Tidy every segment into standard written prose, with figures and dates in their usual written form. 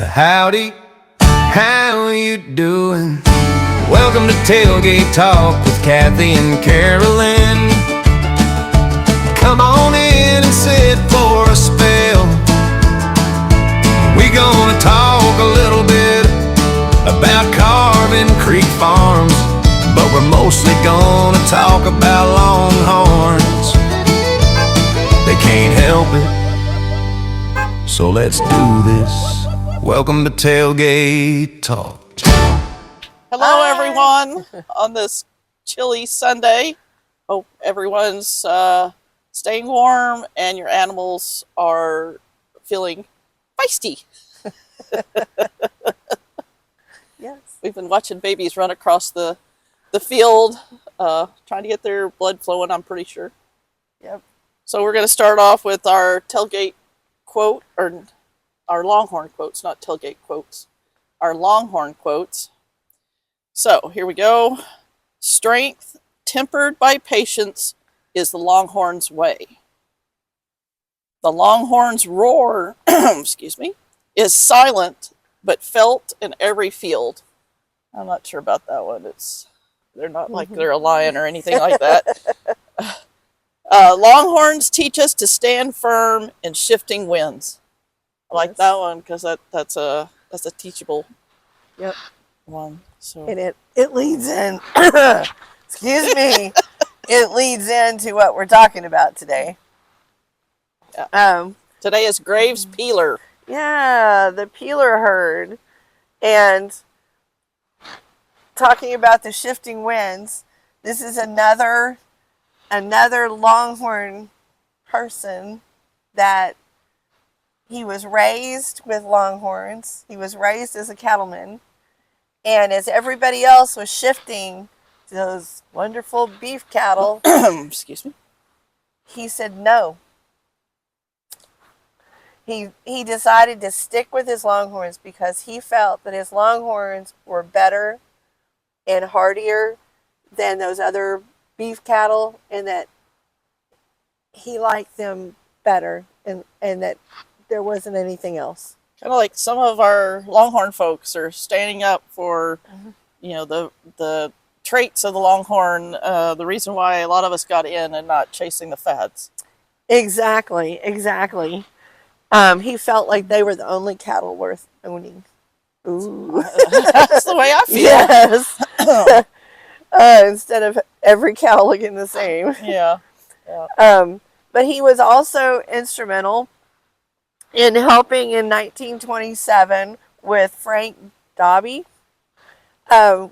Howdy, how you doing? Welcome to Tailgate Talk with Kathy and Carolyn. Come on in and sit for a spell. We gonna talk a little bit about Carbon Creek Farms, but we're mostly gonna talk about Longhorns. They can't help it, so let's do this. Welcome to Tailgate Talk. Hello, everyone, on this chilly Sunday. Hope everyone's staying warm and your animals are feeling feisty. Yes. We've been watching babies run across the field, trying to get their blood flowing, I'm pretty sure. Yep. So we're going to start off with our tailgate quote, or our Longhorn quotes, not tailgate quotes. Our Longhorn quotes. So here we go. Strength tempered by patience is the Longhorn's way. The Longhorn's roar, excuse me, is silent but felt in every field. I'm not sure about that one. They're not like they're a lion or anything like that. Longhorns teach us to stand firm in shifting winds. I like that one because that's a teachable one. So And it leads in, excuse me, it leads into what we're talking about today. Yeah. Today is Graves Peeler. Yeah, the peeler herd. And talking about the shifting winds, this is another Longhorn person that he was raised with Longhorns. He was raised as a cattleman. And as everybody else was shifting to those wonderful beef cattle, excuse me, he said no. He decided to stick with his Longhorns because he felt that his Longhorns were better and hardier than those other beef cattle, and that he liked them better, and that there wasn't anything else. Kind of like some of our Longhorn folks are standing up for, the traits of the Longhorn. The reason why a lot of us got in and not chasing the fads. Exactly. He felt like they were the only cattle worth owning. Ooh. That's the way I feel. Yes. Instead of every cow looking the same. Yeah. But he was also instrumental in helping in 1927 with Frank Dobby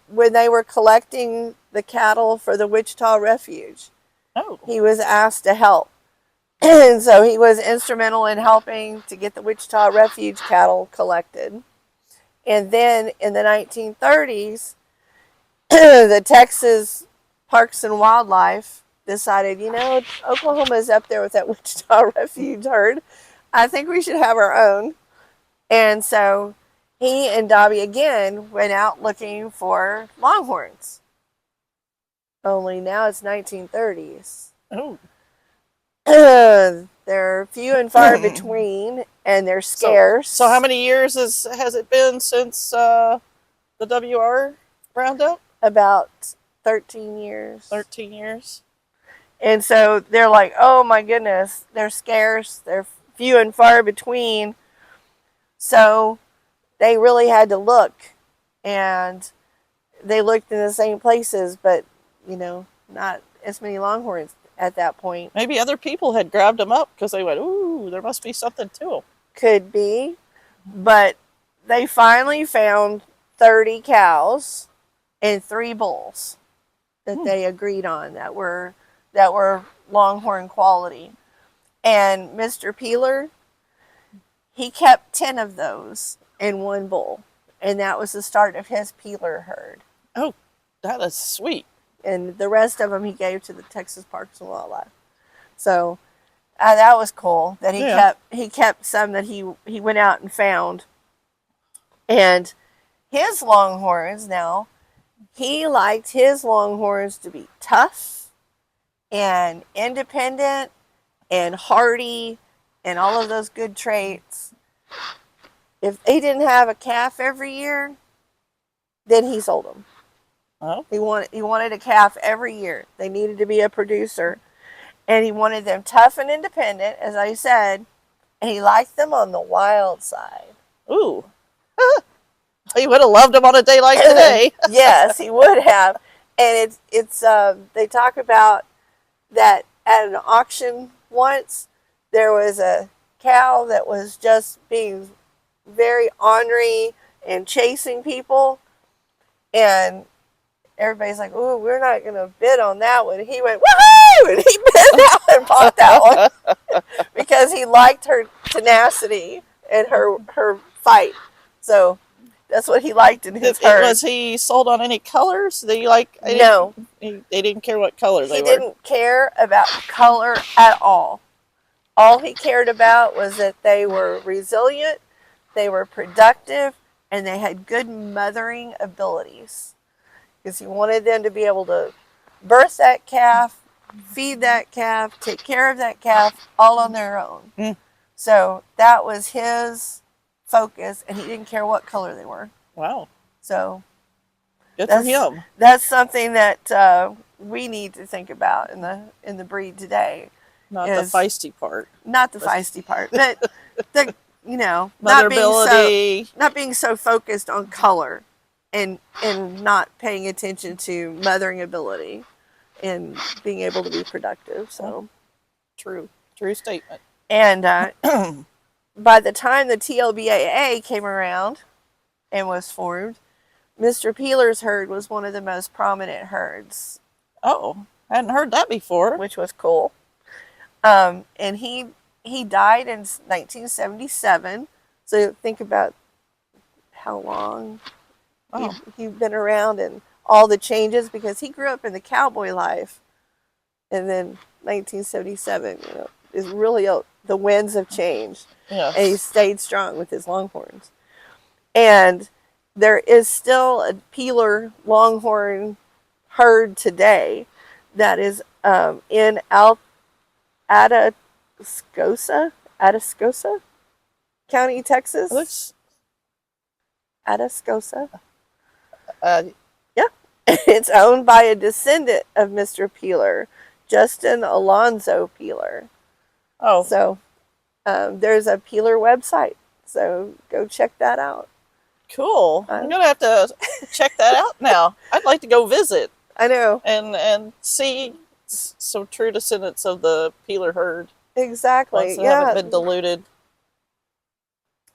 when they were collecting the cattle for the Wichita Refuge. Oh. He was asked to help. And so he was instrumental in helping to get the Wichita Refuge cattle collected. And then in the 1930s, the Texas Parks and Wildlife decided, Oklahoma's up there with that Wichita Refuge herd. I think we should have our own. And so he and Dobby again went out looking for Longhorns. Only now it's 1930s. Oh. They're few and far between, and they're scarce. So how many years has it been since the WR roundup? About 13 years. 13 years. And so they're like, oh my goodness, they're scarce. They're few and far between. So they really had to look. And they looked in the same places, but, not as many Longhorns at that point. Maybe other people had grabbed them up because they went, ooh, there must be something to them. Could be. But they finally found 30 cows and 3 bulls that they agreed on that were Longhorn quality. And Mr. Peeler, he kept 10 of those and 1 bull. And that was the start of his Peeler herd. Oh, that is sweet. And the rest of them he gave to the Texas Parks and Wildlife. So that was cool that he kept some that he went out and found. And his Longhorns now, he liked his Longhorns to be tough and independent and hardy and all of those good traits. If they didn't have a calf every year, then he sold them. Oh, He wanted a calf every year. They needed to be a producer, and he wanted them tough and independent, as I said, and he liked them on the wild side. ooh. He would have loved him on a day like today. Yes, he would have. And it's they talk about that at an auction once there was a cow that was just being very ornery and chasing people, and everybody's like, "Ooh, we're not gonna bid on that one." He went, "Woohoo!" and he bid out and bought that one because he liked her tenacity and her fight. So that's what he liked in his herd. Was he sold on any colors? No. They didn't care what color they He were. didn't care about color at all. All he cared about was that they were resilient, they were productive, and they had good mothering abilities. Because he wanted them to be able to birth that calf, feed that calf, take care of that calf, all on their own. Mm. So that was his focus, and he didn't care what color they were. Wow. So good for him. That's something that we need to think about in the breed today. Not the feisty part. Not the feisty part, but the motherability. not being so focused on color, and not paying attention to mothering ability, and being able to be productive. So true statement. And by the time the TLBAA came around and was formed, Mr. Peeler's herd was one of the most prominent herds. Oh, I hadn't heard that before. Which was cool. And he died in 1977. So think about how long he'd been around and all the changes, because he grew up in the cowboy life. And then 1977, is really the winds have changed. Yes. And he stayed strong with his Longhorns. And there is still a Peeler Longhorn herd today that is in Atascosa County, Texas. Atascosa. Yeah. It's owned by a descendant of Mr. Peeler, Justin Alonzo Peeler. Oh. So there's a Peeler website. So go check that out. Cool. I'm going to have to check that out now. I'd like to go visit. I know. And see some true descendants of the Peeler herd. Exactly. Once they haven't been diluted.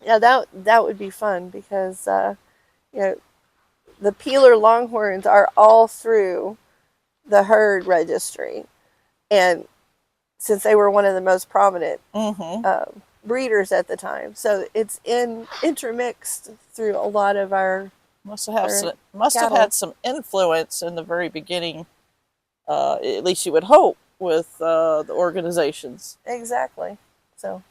Yeah, that would be fun, because the Peeler Longhorns are all through the herd registry, and since they were one of the most prominent breeders at the time, so it's intermixed through a lot of our must have had some influence in the very beginning. At least you would hope, with the organizations. Exactly. So,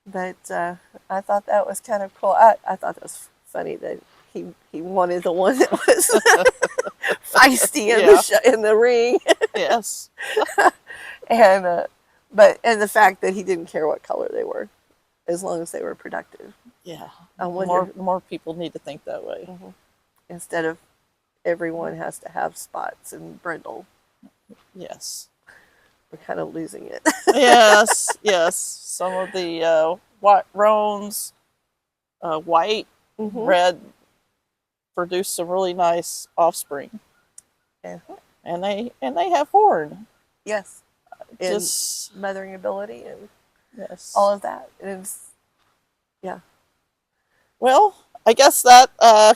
but I thought that was kind of cool. I thought that was funny that he wanted the one that was feisty in the ring. Yes. And the fact that he didn't care what color they were, as long as they were productive. Yeah. I wonder, more people need to think that way. Mm-hmm. Instead of everyone has to have spots and brindle. Yes. We're kind of losing it. Yes. Some of the white roans, white, red, produce some really nice offspring. And they have horn. Yes. Just mothering ability and yes, all of that. Yeah. Well, I guess that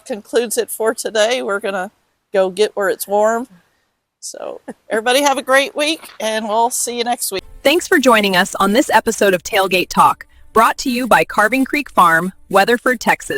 concludes it for today. We're gonna go get where it's warm. So everybody have a great week, and we'll see you next week. Thanks for joining us on this episode of Tailgate Talk, brought to you by Carving Creek Farm, Weatherford, Texas.